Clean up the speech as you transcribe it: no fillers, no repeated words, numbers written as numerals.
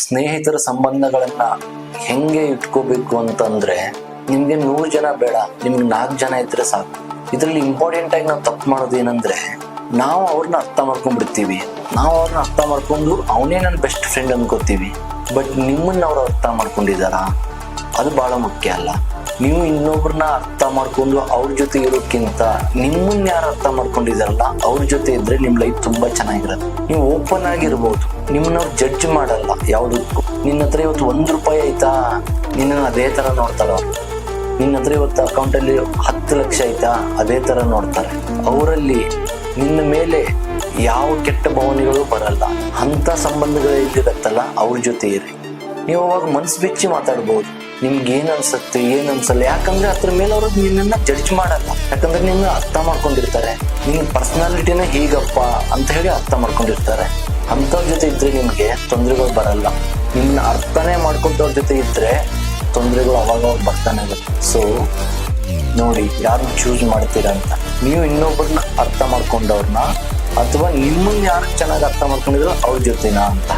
ಸ್ನೇಹಿತರ ಸಂಬಂಧಗಳನ್ನ ಹೆಂಗೆ ಇಟ್ಕೋಬೇಕು ಅಂತಂದ್ರೆ, ನಿಮ್ಗೆ 100 ಜನ ಬೇಡ, ನಿಮ್ಗೆ 4 ಜನ ಇದ್ರೆ ಸಾಕು. ಇದ್ರಲ್ಲಿ ಇಂಪಾರ್ಟೆಂಟ್ ಆಗಿ ನಾವು ತಪ್ಪು ಮಾಡೋದು ಏನಂದ್ರೆ, ನಾವು ಅವ್ರನ್ನ ಅರ್ಥ ಮಾಡ್ಕೊಂಡ್ಬಿಡ್ತೀವಿ. ನಾವು ಅವ್ರನ್ನ ಅರ್ಥ ಮಾಡ್ಕೊಂಡು ಅವನೇ ನನ್ನ ಬೆಸ್ಟ್ ಫ್ರೆಂಡ್ ಅನ್ಕೋತೀವಿ. ಬಟ್ ನಿಮ್ಮನ್ನ ಅವ್ರು ಅರ್ಥ ಮಾಡ್ಕೊಂಡಿದಾರ, ಅದು ಬಹಳ ಮುಖ್ಯ ಅಲ್ಲ. ನೀವು ಇನ್ನೊಬ್ರನ್ನ ಅರ್ಥ ಮಾಡ್ಕೊಂಡು ಅವ್ರ ಜೊತೆ ಇರೋಕ್ಕಿಂತ ನಿಮ್ಮನ್ನ ಯಾರು ಅರ್ಥ ಮಾಡ್ಕೊಂಡಿದಾರಲ್ಲ ಅವ್ರ ಜೊತೆ ಇದ್ರೆ ನಿಮ್ ಲೈಫ್ ತುಂಬಾ ಚೆನ್ನಾಗಿರುತ್ತೆ. ನೀವು ಓಪನ್ ಆಗಿರ್ಬೋದು, ನಿಮ್ಮನ್ನ ಅವ್ರು ಜಡ್ಜ್ ಮಾಡಲ್ಲ ಯಾವುದಕ್ಕೂ. ನಿನ್ನ ಹತ್ರ ಇವತ್ತು 1 ರೂಪಾಯಿ ಆಯ್ತಾ, ನಿನ್ನ ಅದೇ ತರ ನೋಡ್ತಾರೆ ಅವ್ರು. ನಿನ್ನ ಹತ್ರ ಇವತ್ತು ಅಕೌಂಟಲ್ಲಿ 10 ಲಕ್ಷ ಆಯ್ತಾ, ಅದೇ ತರ ನೋಡ್ತಾರೆ. ಅವರಲ್ಲಿ ನಿನ್ನ ಮೇಲೆ ಯಾವ ಕೆಟ್ಟ ಭಾವನೆಗಳು ಬರಲ್ಲ. ಅಂತ ಸಂಬಂಧಗಳು ಇಲ್ಲಿರತ್ತಲ್ಲ, ಅವ್ರ ಜೊತೆ ಇರಿ. ನೀವು ಅವಾಗ ಮನ್ಸು ಬಿಚ್ಚಿ ಮಾತಾಡ್ಬೋದು. ನಿಮ್ಗೆ ಏನ್ ಅನ್ಸುತ್ತೆ, ಏನ್ ಅನ್ಸಲ್ಲ. ಯಾಕಂದ್ರೆ ಅದ್ರ ಮೇಲೆ ಅವರು ನಿನ್ನ ಜಡ್ಜ್ ಮಾಡಲ್ಲ. ಯಾಕಂದ್ರೆ ನಿನ್ನ ಅರ್ಥ ಮಾಡ್ಕೊಂಡಿರ್ತಾರೆ. ನಿನ್ನ ಪರ್ಸನಾಲಿಟಿನ ಹೀಗಪ್ಪ ಅಂತ ಹೇಳಿ ಅರ್ಥ ಮಾಡ್ಕೊಂಡಿರ್ತಾರೆ. ಅಂತವ್ರ ಜೊತೆ ಇದ್ರೆ ನಿಮ್ಗೆ ತೊಂದರೆಗಳು ಬರಲ್ಲ. ನಿನ್ನ ಅರ್ಥನೇ ಮಾಡ್ಕೊಂಡವ್ರ ಜೊತೆ ಇದ್ರೆ ತೊಂದರೆಗಳು ಅವಾಗ ಬರ್ತಾನೆ ಇರುತ್ತೆ. ಸೊ ನೋಡಿ, ಯಾರನ್ನ ಚೂಸ್ ಮಾಡ್ತೀರಾ ಅಂತ. ನೀವು ಇನ್ನೊಬ್ಬರನ್ನ ಅರ್ಥ ಮಾಡ್ಕೊಂಡವ್ರನ್ನ ಅಥವಾ ನಿಮ್ಮನ್ನ ಯಾರು ಚೆನ್ನಾಗಿ ಅರ್ಥ ಮಾಡ್ಕೊಂಡಿದ್ರು ಅವ್ರ ಜೊತೆನಾ ಅಂತ.